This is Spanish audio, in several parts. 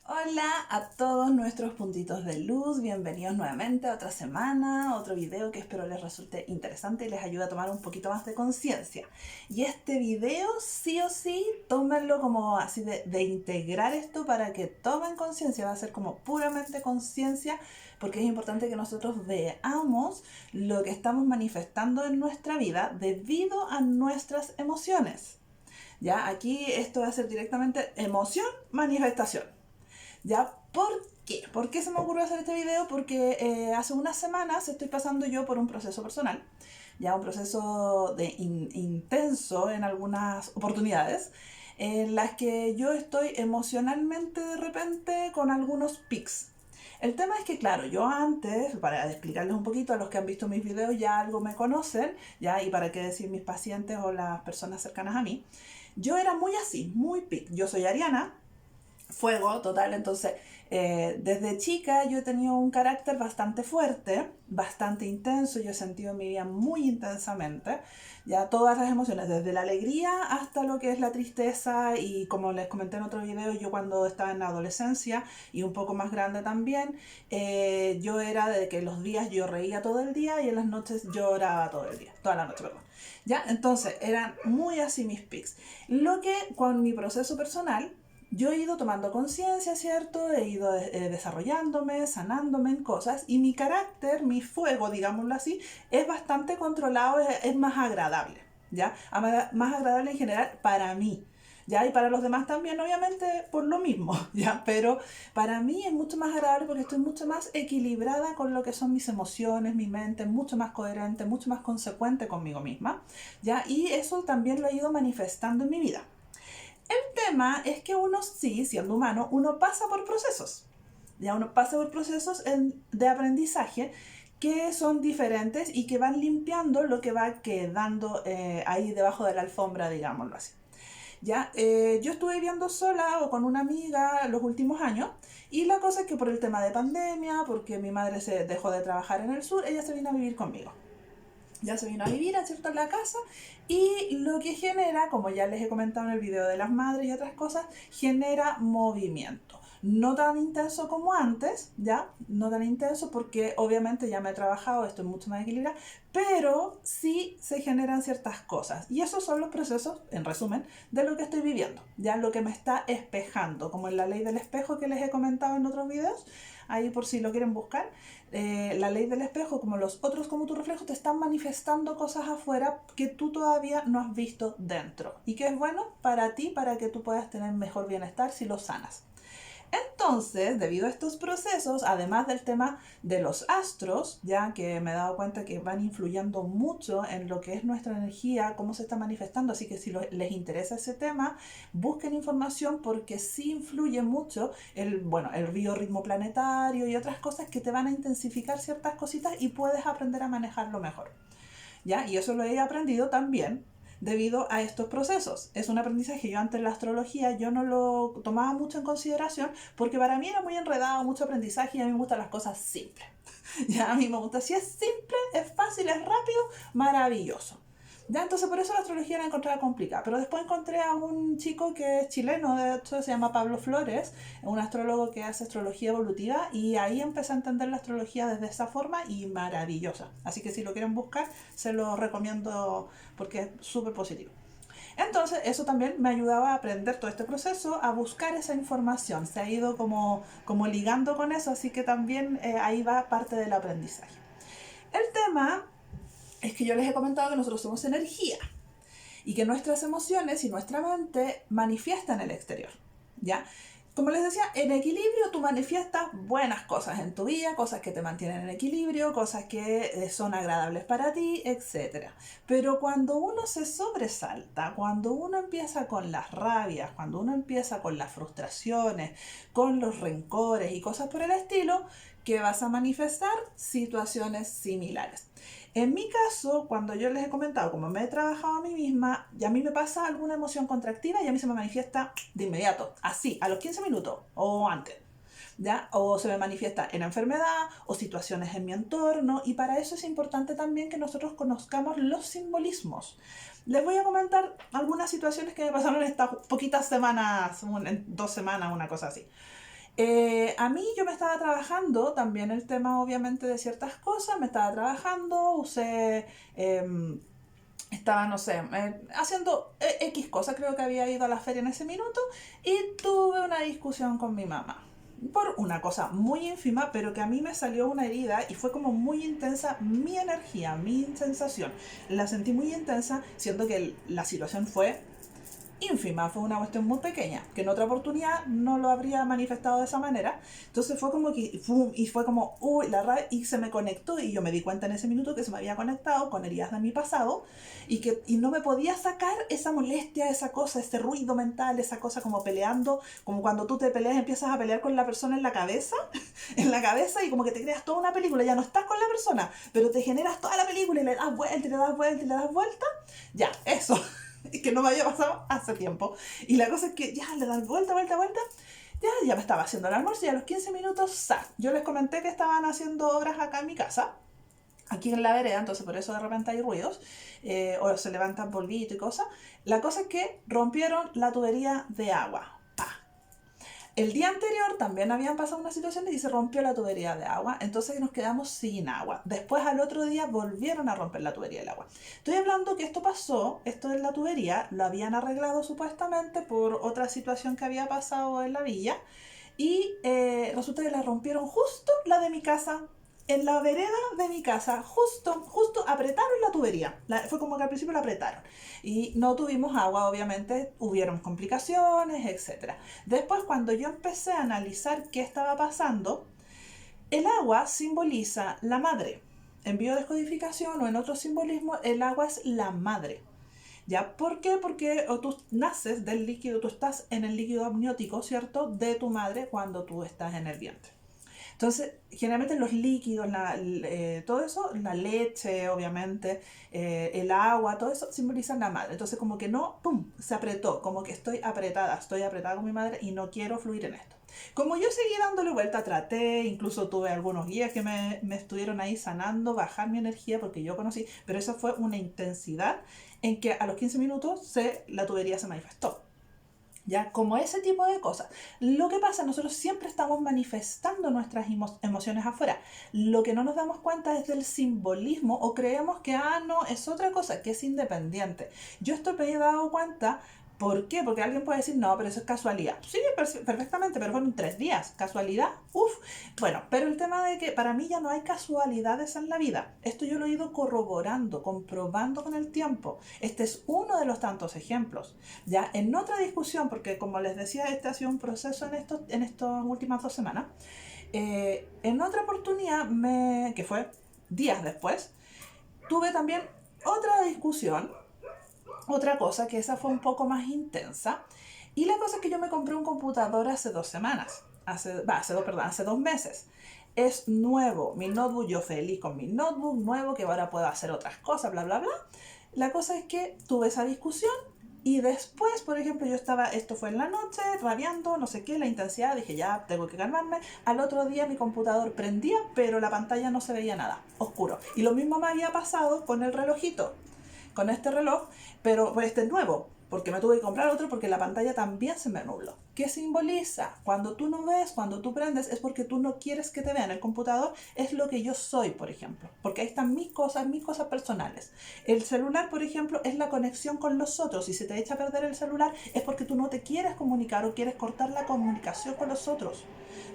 Hola a todos nuestros puntitos de luz, bienvenidos nuevamente a otra semana, otro video que espero les resulte interesante y les ayude a tomar un poquito más de conciencia. Y este video sí o sí, tómenlo como así de integrar esto para que tomen conciencia, va a ser como puramente conciencia porque es importante que nosotros veamos lo que estamos manifestando en nuestra vida debido a nuestras emociones. Ya, aquí esto va a ser directamente emoción, manifestación. ¿Ya? ¿Por qué? ¿Por qué se me ocurrió hacer este video? Porque hace unas semanas estoy pasando yo por un proceso personal, ya un proceso intenso en algunas oportunidades, en las que yo estoy emocionalmente de repente con algunos pics. El tema es que, claro, yo antes, para explicarles un poquito a los que han visto mis videos, ya algo me conocen, ya, y para qué decir mis pacientes o las personas cercanas a mí, yo era muy así, muy pic. Yo soy ariana, fuego total. Entonces, desde chica yo he tenido un carácter bastante fuerte, bastante intenso. Yo he sentido mi vida muy intensamente, ya todas las emociones, desde la alegría hasta lo que es la tristeza. Y como les comenté en otro video, yo cuando estaba en la adolescencia y un poco más grande también, yo era de que los días yo reía todo el día y en las noches lloraba todo el día, toda la noche, perdón. ¿Ya? Entonces eran muy así mis pics. Lo que con mi proceso personal yo he ido tomando conciencia, ¿cierto? He ido desarrollándome, sanándome en cosas y mi carácter, mi fuego, digámoslo así, es bastante controlado, es más agradable, ¿ya? Más agradable en general para mí, ¿ya? Y para los demás también, obviamente, por lo mismo, ¿ya? Pero para mí es mucho más agradable porque estoy mucho más equilibrada con lo que son mis emociones, mi mente, mucho más coherente, mucho más consecuente conmigo misma, ¿ya? Y eso también lo he ido manifestando en mi vida. El tema es que uno sí, siendo humano, uno pasa por procesos. Ya uno pasa por procesos de aprendizaje que son diferentes y que van limpiando lo que va quedando ahí debajo de la alfombra, digámoslo así. Ya, yo estuve viviendo sola o con una amiga los últimos años y la cosa es que por el tema de pandemia, porque mi madre se dejó de trabajar en el sur, ella se vino a vivir conmigo. Ya se vino a vivir, ¿cierto?, en la casa y lo que genera, como ya les he comentado en el video de las madres y otras cosas, genera movimiento. No tan intenso como antes, ¿ya? No tan intenso porque obviamente ya me he trabajado, estoy mucho más equilibrada, pero sí se generan ciertas cosas. Y esos son los procesos, en resumen, de lo que estoy viviendo, ya lo que me está espejando, como en la ley del espejo que les he comentado en otros videos, ahí por si lo quieren buscar. La ley del espejo, como los otros como tu reflejo, te están manifestando cosas afuera que tú todavía no has visto dentro y que es bueno para ti, para que tú puedas tener mejor bienestar si lo sanas. Entonces, debido a estos procesos, además del tema de los astros, ya que me he dado cuenta que van influyendo mucho en lo que es nuestra energía, cómo se está manifestando, así que si les interesa ese tema, busquen información porque sí influye mucho el biorritmo planetario y otras cosas que te van a intensificar ciertas cositas y puedes aprender a manejarlo mejor. ¿Ya? Y eso lo he aprendido también debido a estos procesos. Es un aprendizaje que yo antes en la astrología yo no lo tomaba mucho en consideración porque para mí era muy enredado, mucho aprendizaje y a mí me gustan las cosas simples. Ya, a mí me gusta, si es simple, es fácil, es rápido, maravilloso. Ya, entonces por eso la astrología la encontraba complicada. Pero después encontré a un chico que es chileno, de hecho se llama Pablo Flores, un astrólogo que hace astrología evolutiva y ahí empecé a entender la astrología desde esa forma y maravillosa. Así que si lo quieren buscar, se lo recomiendo porque es súper positivo. Entonces eso también me ayudaba a aprender todo este proceso, a buscar esa información. Se ha ido como ligando con eso, así que también ahí va parte del aprendizaje. El tema es que yo les he comentado que nosotros somos energía y que nuestras emociones y nuestra mente manifiestan el exterior, ¿ya? Como les decía, en equilibrio tú manifiestas buenas cosas en tu vida, cosas que te mantienen en equilibrio, cosas que son agradables para ti, etc. Pero cuando uno se sobresalta, cuando uno empieza con las rabias, cuando uno empieza con las frustraciones, con los rencores y cosas por el estilo, ¿qué vas a manifestar? Situaciones similares. En mi caso, cuando yo les he comentado cómo me he trabajado a mí misma, y a mí me pasa alguna emoción contractiva y a mí se me manifiesta de inmediato, así, a los 15 minutos o antes. ¿Ya? O se me manifiesta en enfermedad o situaciones en mi entorno y para eso es importante también que nosotros conozcamos los simbolismos. Les voy a comentar algunas situaciones que me pasaron en estas poquitas semanas, en 2 semanas, una cosa así. A mí yo me estaba trabajando también el tema obviamente de ciertas cosas, me estaba trabajando, usé, estaba, no sé, haciendo X cosas, creo que había ido a la feria en ese minuto y tuve una discusión con mi mamá. Por una cosa muy ínfima, pero que a mí me salió una herida y fue como muy intensa mi energía, mi sensación. La sentí muy intensa, siendo que la situación fue ínfima, fue una cuestión muy pequeña, que en otra oportunidad no lo habría manifestado de esa manera. Entonces fue como que, y fue como, uy, la rabia, y se me conectó, y yo me di cuenta en ese minuto que se me había conectado con heridas de mi pasado, y no me podía sacar esa molestia, esa cosa, ese ruido mental, esa cosa como peleando, como cuando tú te peleas, empiezas a pelear con la persona en la cabeza, y como que te creas toda una película, ya no estás con la persona, pero te generas toda la película, y le das vuelta, y le das vuelta, y le das vuelta, ya, eso. Que no me había pasado hace tiempo. Y la cosa es que ya le dan vuelta, vuelta, vuelta. Ya me estaba haciendo el almuerzo y a los 15 minutos, ¡sa! Yo les comenté que estaban haciendo obras acá en mi casa, aquí en la vereda, entonces por eso de repente hay ruidos, o se levantan polvito y cosas. La cosa es que rompieron la tubería de agua. El día anterior también habían pasado una situación y se rompió la tubería de agua, entonces nos quedamos sin agua. Después al otro día volvieron a romper la tubería del agua. Estoy hablando que esto pasó, esto de la tubería, lo habían arreglado supuestamente por otra situación que había pasado en la villa y resulta que la rompieron justo la de mi casa. En la vereda de mi casa, justo apretaron la tubería. Fue como que al principio la apretaron. Y no tuvimos agua, obviamente, hubieron complicaciones, etcétera. Después, cuando yo empecé a analizar qué estaba pasando, el agua simboliza la madre. En biodescodificación o en otro simbolismo, el agua es la madre. ¿Ya? ¿Por qué? Porque o tú naces del líquido, tú estás en el líquido amniótico, ¿cierto? De tu madre cuando tú estás en el vientre. Entonces, generalmente los líquidos, todo eso, la leche, obviamente, el agua, todo eso simbolizan la madre. Entonces, como que no, ¡pum!, se apretó, como que estoy apretada con mi madre y no quiero fluir en esto. Como yo seguí dándole vuelta, traté, incluso tuve algunos guías que me estuvieron ahí sanando, bajar mi energía, porque yo conocí, pero eso fue una intensidad en que a los 15 minutos la tubería se manifestó. ¿Ya? Como ese tipo de cosas. Lo que pasa, nosotros siempre estamos manifestando nuestras emociones afuera. Lo que no nos damos cuenta es del simbolismo o creemos que, no, es otra cosa, que es independiente. Yo esto me he dado cuenta. ¿Por qué? Porque alguien puede decir, no, pero eso es casualidad. Sí, perfectamente, pero fueron 3 días. ¿Casualidad? Uf. Bueno, pero el tema de que para mí ya no hay casualidades en la vida. Esto yo lo he ido corroborando, comprobando con el tiempo. Este es uno de los tantos ejemplos. Ya en otra discusión, porque como les decía, este ha sido un proceso en estas últimas 2 semanas, en otra oportunidad, que fue días después, tuve también otra discusión, otra cosa que esa fue un poco más intensa. Y la cosa es que yo me compré un computador hace 2 semanas, hace 2 meses. Es nuevo, mi notebook, yo feliz con mi notebook nuevo, que ahora puedo hacer otras cosas, bla, bla, bla. La cosa es que tuve esa discusión y después, por ejemplo, esto fue en la noche, rabiando, no sé qué, la intensidad, dije ya, tengo que calmarme. Al otro día mi computador prendía, pero la pantalla no se veía nada, oscuro. Y lo mismo me había pasado con el relojito, con este reloj, pero pues este es nuevo, porque me tuve que comprar otro porque la pantalla también se me nubló. ¿Qué simboliza? Cuando tú no ves, cuando tú prendes, es porque tú no quieres que te vean. El computador es lo que yo soy, por ejemplo, porque ahí están mis cosas personales. El celular, por ejemplo, es la conexión con los otros. Si se te echa a perder el celular es porque tú no te quieres comunicar o quieres cortar la comunicación con los otros.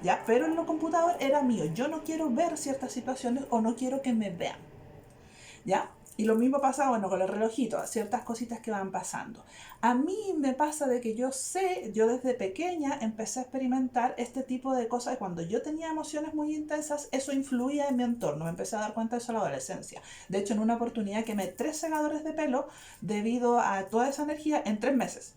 ¿Ya? Pero en el computador era mío. Yo no quiero ver ciertas situaciones o no quiero que me vean. ¿Ya? Y lo mismo pasa, bueno, con el relojito, ciertas cositas que van pasando. A mí me pasa de que yo desde pequeña empecé a experimentar este tipo de cosas. Cuando yo tenía emociones muy intensas, eso influía en mi entorno. Me empecé a dar cuenta de eso en la adolescencia. De hecho, en una oportunidad quemé 3 secadores de pelo debido a toda esa energía en 3 meses.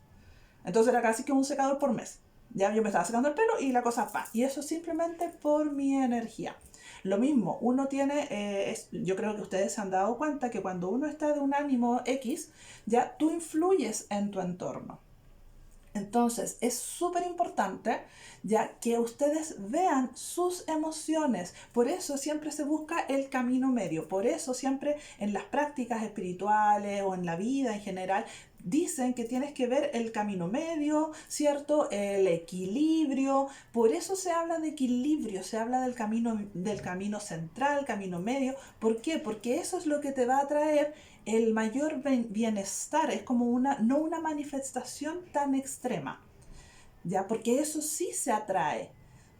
Entonces era casi que un secador por mes. Ya yo me estaba secando el pelo y la cosa va. Y eso simplemente por mi energía. Lo mismo, uno tiene, yo creo que ustedes se han dado cuenta que cuando uno está de un ánimo X, ya tú influyes en tu entorno. Entonces es súper importante ya que ustedes vean sus emociones. Por eso siempre se busca el camino medio. Por eso siempre en las prácticas espirituales o en la vida en general dicen que tienes que ver el camino medio, ¿cierto? El equilibrio. Por eso se habla de equilibrio, se habla del camino central, camino medio. ¿Por qué? Porque eso es lo que te va a traer el mayor bienestar. Es como no una manifestación tan extrema, ¿ya? Porque eso sí se atrae.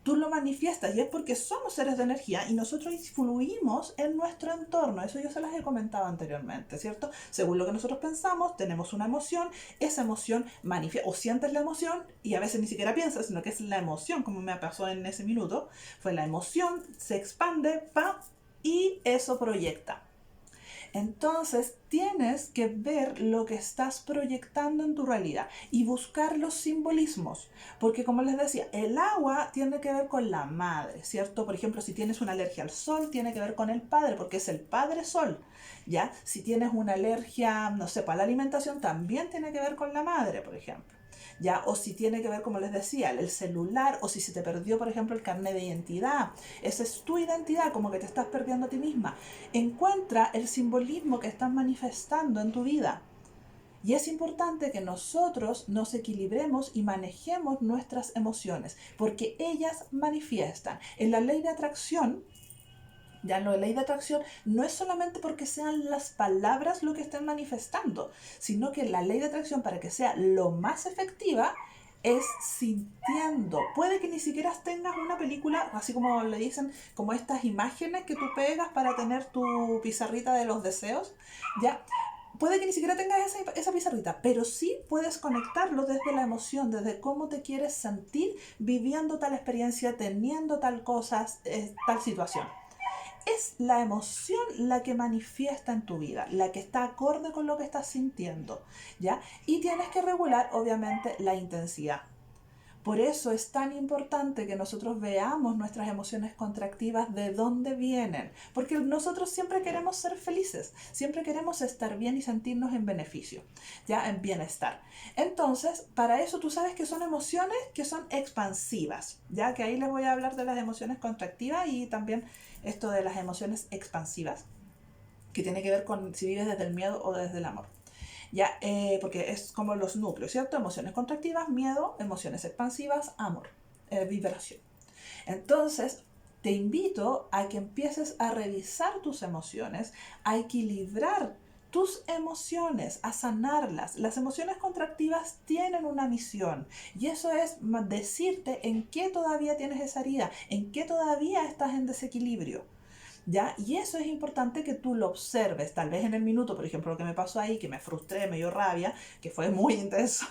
Tú lo manifiestas y es porque somos seres de energía y nosotros influimos en nuestro entorno. Eso yo se las he comentado anteriormente, ¿cierto? Según lo que nosotros pensamos, tenemos una emoción, esa emoción manifiesta, o sientes la emoción y a veces ni siquiera piensas, sino que es la emoción, como me pasó en ese minuto. Fue la emoción, se expande, ¡pam! Y eso proyecta. Entonces tienes que ver lo que estás proyectando en tu realidad y buscar los simbolismos, porque como les decía, el agua tiene que ver con la madre, ¿cierto? Por ejemplo, si tienes una alergia al sol, tiene que ver con el padre, porque es el padre sol, ¿ya? Si tienes una alergia, no sé, para la alimentación, también tiene que ver con la madre, por ejemplo. ¿Ya? O si tiene que ver, como les decía, el celular, o si se te perdió, por ejemplo, el carnet de identidad. Esa es tu identidad, como que te estás perdiendo a ti misma. Encuentra el simbolismo que estás manifestando en tu vida. Y es importante que nosotros nos equilibremos y manejemos nuestras emociones, porque ellas manifiestan. En la ley de atracción, ya la ley de atracción no es solamente porque sean las palabras lo que estén manifestando, sino que la ley de atracción, para que sea lo más efectiva, es sintiendo. Puede que ni siquiera tengas una película, así como le dicen, como estas imágenes que tú pegas para tener tu pizarrita de los deseos, ya. Puede que ni siquiera tengas esa pizarrita, pero sí puedes conectarlo desde la emoción, desde cómo te quieres sentir viviendo tal experiencia, teniendo tal cosa, tal situación. Es la emoción la que manifiesta en tu vida, la que está acorde con lo que estás sintiendo, ¿ya? Y tienes que regular, obviamente, la intensidad. Por eso es tan importante que nosotros veamos nuestras emociones contractivas de dónde vienen, porque nosotros siempre queremos ser felices, siempre queremos estar bien y sentirnos en beneficio, ya en bienestar. Entonces, para eso tú sabes que son emociones que son expansivas, ya que ahí les voy a hablar de las emociones contractivas y también esto de las emociones expansivas, que tiene que ver con si vives desde el miedo o desde el amor. Ya, porque es como los núcleos, ¿cierto? Emociones contractivas, miedo, emociones expansivas, amor, vibración. Entonces, te invito a que empieces a revisar tus emociones, a equilibrar tus emociones, a sanarlas. Las emociones contractivas tienen una misión y eso es decirte en qué todavía tienes esa herida, en qué todavía estás en desequilibrio. ¿Ya? Y eso es importante que tú lo observes, tal vez en el minuto, por ejemplo, lo que me pasó ahí, que me frustré, me dio rabia, que fue muy intenso,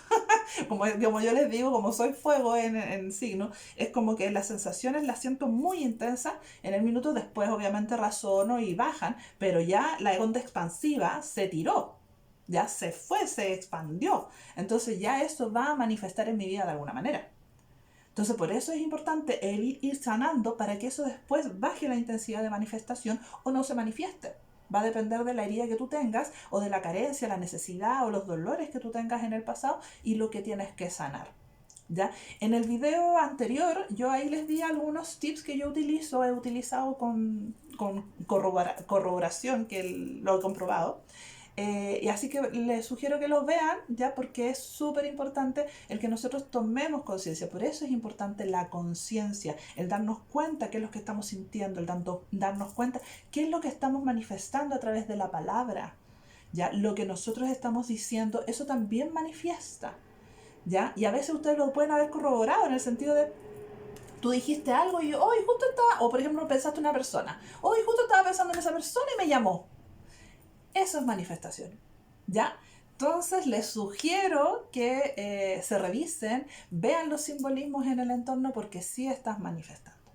como yo les digo, como soy fuego en signo, es como que las sensaciones las siento muy intensas en el minuto, después obviamente razono y bajan, pero ya la onda expansiva se tiró, ya se fue, se expandió, entonces ya eso va a manifestar en mi vida de alguna manera. Entonces, por eso es importante el ir sanando para que eso después baje la intensidad de manifestación o no se manifieste. Va a depender de la herida que tú tengas o de la carencia, la necesidad o los dolores que tú tengas en el pasado y lo que tienes que sanar. ¿Ya? En el video anterior yo ahí les di algunos tips que yo utilizo, he utilizado con corroboración, que lo he comprobado. Y así que les sugiero que lo vean, ya, porque es súper importante el que nosotros tomemos conciencia. Por eso es importante la conciencia, el darnos cuenta qué es lo que estamos sintiendo, el darnos cuenta qué es lo que estamos manifestando a través de la palabra. Ya, lo que nosotros estamos diciendo, eso también manifiesta. ¿Ya? Y a veces ustedes lo pueden haber corroborado en el sentido de, tú dijiste algo y hoy justo estaba, o por ejemplo pensaste en una persona, hoy justo estaba pensando en esa persona y me llamó. Eso es manifestación, ¿ya? Entonces les sugiero que se revisen, vean los simbolismos en el entorno porque sí estás manifestando,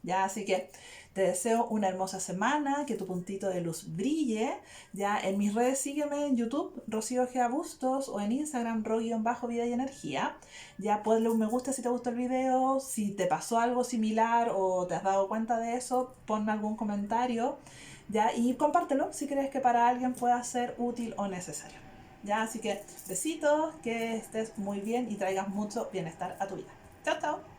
¿ya? Así que te deseo una hermosa semana, que tu puntito de luz brille, ¿ya? En mis redes sígueme en YouTube, Rocío G. Bustos, o en Instagram, ro-vida y energía, ya, ponle un me gusta si te gustó el video, si te pasó algo similar o te has dado cuenta de eso, ponme algún comentario, ¿ya? Y compártelo si crees que para alguien pueda ser útil o necesario, ¿ya? Así que besitos, que estés muy bien y traigas mucho bienestar a tu vida. Chao, chao.